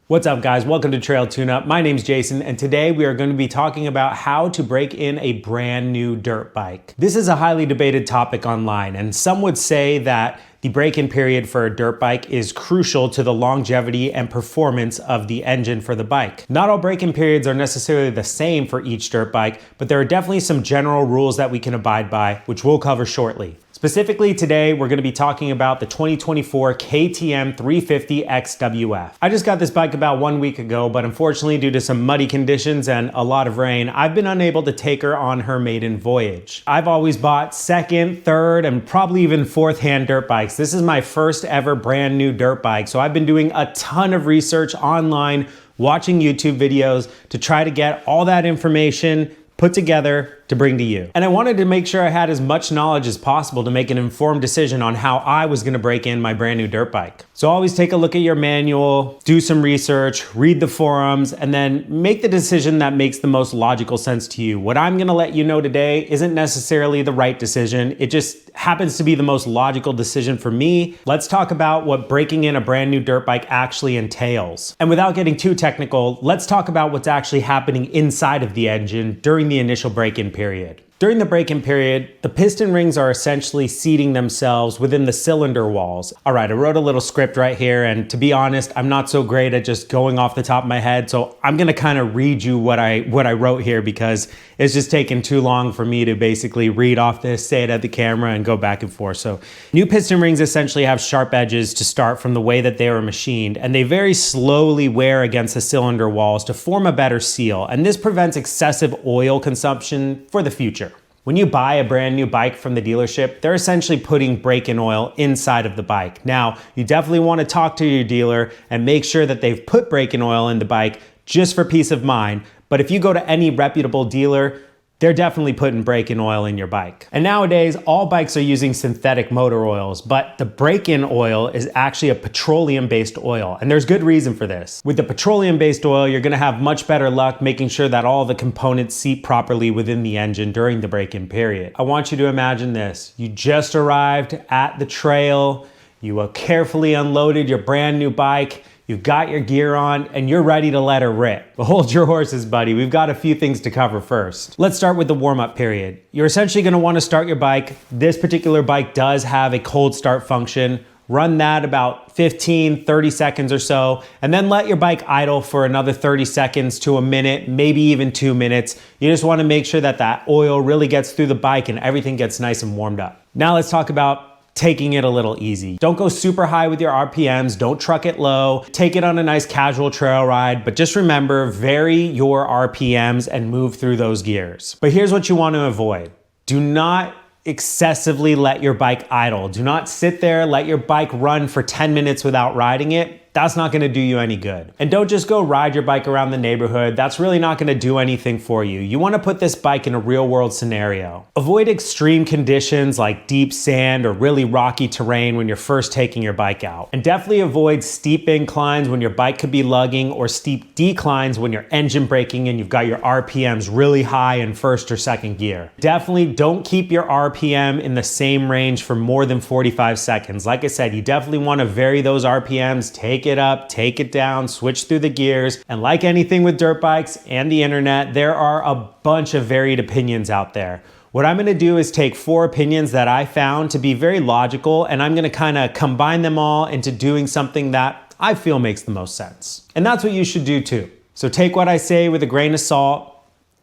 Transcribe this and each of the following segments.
What's up guys, welcome to Trail Tune-Up. My name's Jason and today we are going to be talking about how to break in a brand new dirt bike. This is a highly debated topic online and some would say that the break-in period for a dirt bike is crucial to the longevity and performance of the engine for the bike. Not all break-in periods are necessarily the same for each dirt bike, but there are definitely some general rules that we can abide by, which we'll cover shortly. Specifically today, we're gonna be talking about the 2024 KTM 350 XWF. I just got this bike about 1 week ago, but unfortunately due to some muddy conditions and a lot of rain, I've been unable to take her on her maiden voyage. I've always bought second, third, and probably even fourth hand dirt bikes. This is my first ever brand new dirt bike, so I've been doing a ton of research online, watching YouTube videos to try to get all that information put together to bring to you. And I wanted to make sure I had as much knowledge as possible to make an informed decision on how I was gonna break in my brand new dirt bike. So always take a look at your manual, do some research, read the forums, and then make the decision that makes the most logical sense to you. What I'm gonna let you know today isn't necessarily the right decision. It just happens to be the most logical decision for me. Let's talk about what breaking in a brand new dirt bike actually entails. And without getting too technical, let's talk about what's actually happening inside of the engine during the initial break-in period. During the break-in period, the piston rings are essentially seating themselves within the cylinder walls. All right, I wrote a little script right here, and to be honest, I'm not so great at just going off the top of my head, so I'm gonna kind of read you what I wrote here because it's just taken too long for me to basically read off this, say it at the camera, and go back and forth. So new piston rings essentially have sharp edges to start from the way that they were machined, and they very slowly wear against the cylinder walls to form a better seal, and this prevents excessive oil consumption for the future. When you buy a brand new bike from the dealership, they're essentially putting break-in oil inside of the bike. Now, you definitely want to talk to your dealer and make sure that they've put break-in oil in the bike just for peace of mind. But if you go to any reputable dealer, they're definitely putting break-in oil in your bike. And nowadays, all bikes are using synthetic motor oils, but the break-in oil is actually a petroleum-based oil, and there's good reason for this. With the petroleum-based oil, you're gonna have much better luck making sure that all the components seat properly within the engine during the break-in period. I want you to imagine this. You just arrived at the trail, you carefully unloaded your brand new bike, you've got your gear on, and you're ready to let her rip. But hold your horses, buddy. We've got a few things to cover first. Let's start with the warm-up period. You're essentially gonna wanna start your bike. This particular bike does have a cold start function. Run that about 15, 30 seconds or so, and then let your bike idle for another 30 seconds to a minute, maybe even 2 minutes. You just wanna make sure that that oil really gets through the bike and everything gets nice and warmed up. Now let's talk about taking it a little easy. Don't go super high with your RPMs, don't truck it low, take it on a nice casual trail ride, but just remember, vary your RPMs and move through those gears. But here's what you want to avoid. Do not excessively let your bike idle. Do not sit there, let your bike run for 10 minutes without riding it. That's not gonna do you any good. And don't just go ride your bike around the neighborhood. That's really not gonna do anything for you. You wanna put this bike in a real world scenario. Avoid extreme conditions like deep sand or really rocky terrain when you're first taking your bike out. And definitely avoid steep inclines when your bike could be lugging or steep declines when you're engine braking and you've got your RPMs really high in first or second gear. Definitely don't keep your RPM in the same range for more than 45 seconds. Like I said, you definitely wanna vary those RPMs, take it up, take it down, switch through the gears. And like anything with dirt bikes and the internet, there are a bunch of varied opinions out there. What I'm gonna do is take 4 opinions that I found to be very logical, and I'm gonna kind of combine them all into doing something that I feel makes the most sense. And that's what you should do too. So take what I say with a grain of salt,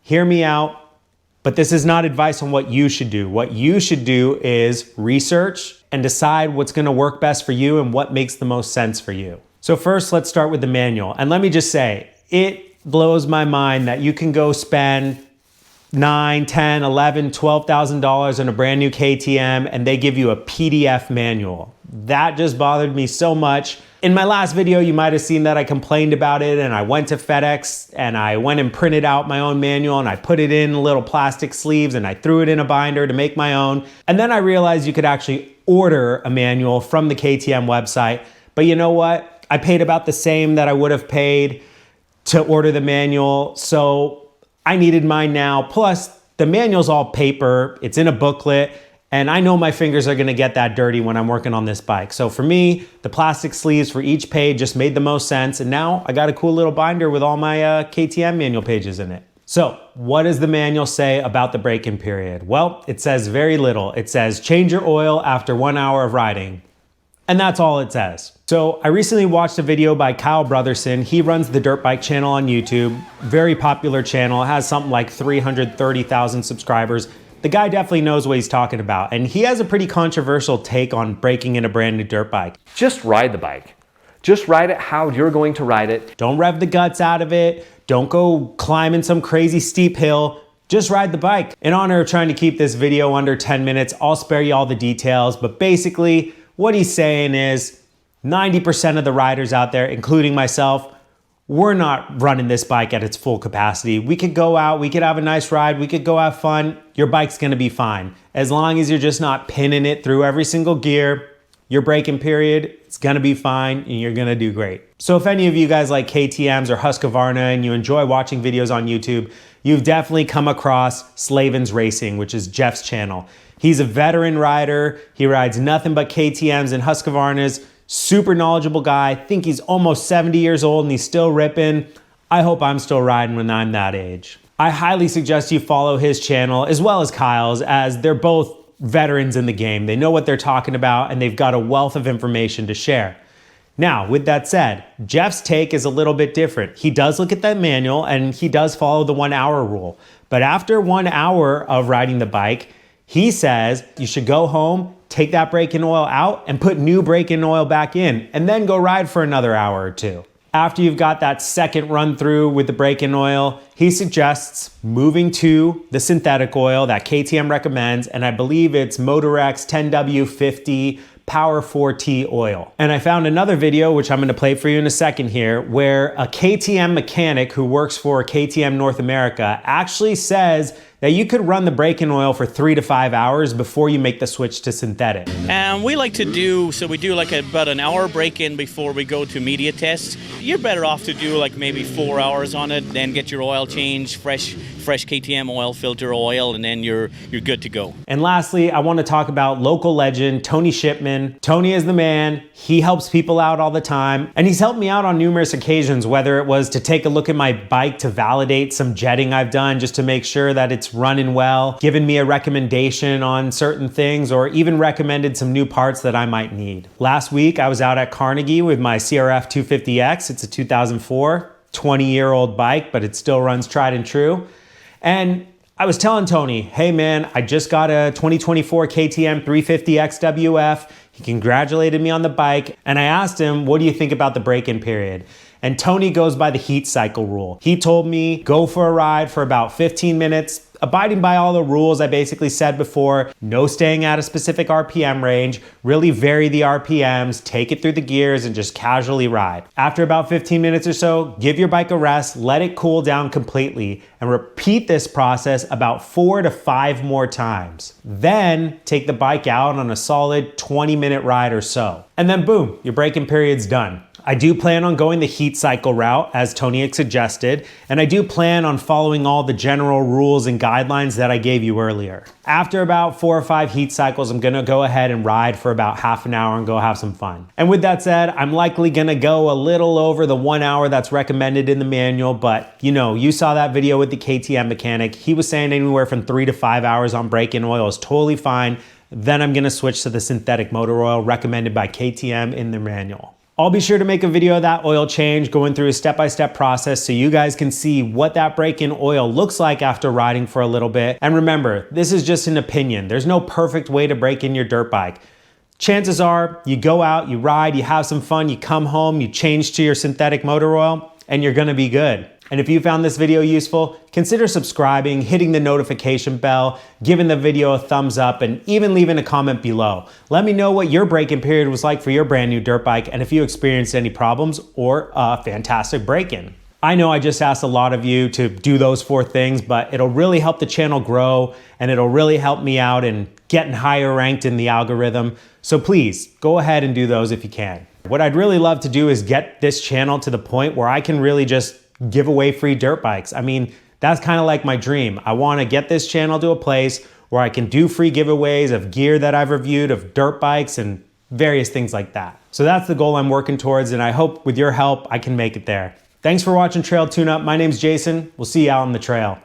hear me out, but this is not advice on what you should do. What you should do is research and decide what's gonna work best for you and what makes the most sense for you. So first, let's start with the manual. And let me just say, it blows my mind that you can go spend $9, $10, $11, $12,000 on a brand new KTM and they give you a PDF manual. That just bothered me so much. In my last video, you might have seen that I complained about it and I went to FedEx and I went and printed out my own manual and I put it in little plastic sleeves and I threw it in a binder to make my own. And then I realized you could actually order a manual from the KTM website. But you know what? I paid about the same that I would have paid to order the manual. So I needed mine now. Plus the manual's all paper, it's in a booklet, And I know my fingers are gonna get that dirty when I'm working on this bike. So for me, the plastic sleeves for each page just made the most sense. And now I got a cool little binder with all my KTM manual pages in it. So what does the manual say about the break-in period? Well, it says very little. It says change your oil after 1 hour of riding. And that's all it says. So I recently watched a video by Kyle Brotherson. He runs the Dirt Bike channel on YouTube. Very popular channel. It has something like 330,000 subscribers. The guy definitely knows what he's talking about. And he has a pretty controversial take on breaking in a brand new dirt bike. Just ride the bike. Just ride it how you're going to ride it. Don't rev the guts out of it. Don't go climbing some crazy steep hill. Just ride the bike. In honor of trying to keep this video under 10 minutes, I'll spare you all the details, but basically what he's saying is 90% of the riders out there, including myself, we're not running this bike at its full capacity. We could go out, we could have a nice ride, we could go have fun. Your bike's gonna be fine. As long as you're just not pinning it through every single gear, your braking period, it's gonna be fine and you're gonna do great. So if any of you guys like KTMs or Husqvarna and you enjoy watching videos on YouTube, you've definitely come across Slaven's Racing, which is Jeff's channel. He's a veteran rider. He rides nothing but KTMs and Husqvarnas. Super knowledgeable guy. I think he's almost 70 years old and he's still ripping. I hope I'm still riding when I'm that age. I highly suggest you follow his channel as well as Kyle's, as they're both veterans in the game. They know what they're talking about and they've got a wealth of information to share. Now, with that said, Jeff's take is a little bit different. He does look at that manual and he does follow the 1 hour rule. But after 1 hour of riding the bike, he says you should go home, take that brake-in oil out and put new brake-in oil back in and then go ride for another hour or two. After you've got that second run through with the brake-in oil, he suggests moving to the synthetic oil that KTM recommends, and I believe it's Motorex 10W50 Power 4T oil. And I found another video, which I'm gonna play for you in a second here, where a KTM mechanic who works for KTM North America actually says that you could run the brake-in oil for 3 to 5 hours before you make the switch to synthetic. And we like to do, so we do like about an hour break-in before we go to media tests. You're better off to do like maybe 4 hours on it, then get your oil changed, fresh KTM oil, filter oil, and then you're good to go. And lastly, I want to talk about local legend, Tony Shipman. Tony is the man. He helps people out all the time. And he's helped me out on numerous occasions, whether it was to take a look at my bike to validate some jetting I've done just to make sure that it's running well, given me a recommendation on certain things, or even recommended some new parts that I might need. Last week, I was out at Carnegie with my CRF 250X. It's a 2004, 20-year-old bike, but it still runs tried and true. And I was telling Tony, hey man, I just got a 2024 KTM 350 XWF. He congratulated me on the bike. And I asked him, what do you think about the break-in period? And Tony goes by the heat cycle rule. He told me, go for a ride for about 15 minutes, abiding by all the rules I basically said before, no staying at a specific RPM range, really vary the RPMs, take it through the gears and just casually ride. After about 15 minutes or so, give your bike a rest, let it cool down completely, and repeat this process about 4 to 5 more times. Then take the bike out on a solid 20-minute ride or so. And then boom, your break-in period's done. I do plan on going the heat cycle route, as Tony had suggested, and I do plan on following all the general rules and guidelines that I gave you earlier. After about 4 or 5 heat cycles, I'm gonna go ahead and ride for about half an hour and go have some fun. And with that said, I'm likely gonna go a little over the 1 hour that's recommended in the manual, but you saw that video with the KTM mechanic. He was saying anywhere from 3 to 5 hours on break-in oil is totally fine. Then I'm gonna switch to the synthetic motor oil recommended by KTM in the manual. I'll be sure to make a video of that oil change, going through a step-by-step process so you guys can see what that break-in oil looks like after riding for a little bit. And remember, this is just an opinion. There's no perfect way to break in your dirt bike. Chances are you go out, you ride, you have some fun, you come home, you change to your synthetic motor oil, and you're gonna be good. And if you found this video useful, consider subscribing, hitting the notification bell, giving the video a thumbs up, and even leaving a comment below. Let me know what your break-in period was like for your brand new dirt bike and if you experienced any problems or a fantastic break-in. I know I just asked a lot of you to do those 4 things, but it'll really help the channel grow and it'll really help me out in getting higher ranked in the algorithm. So please, go ahead and do those if you can. What I'd really love to do is get this channel to the point where I can really just give away free dirt bikes. I mean, that's kind of like my dream. I want to get this channel to a place where I can do free giveaways of gear that I've reviewed, of dirt bikes and various things like that. So that's the goal I'm working towards, and I hope with your help I can make it there. Thanks for watching Trail Tune Up. My name's Jason. We'll see you out on the trail.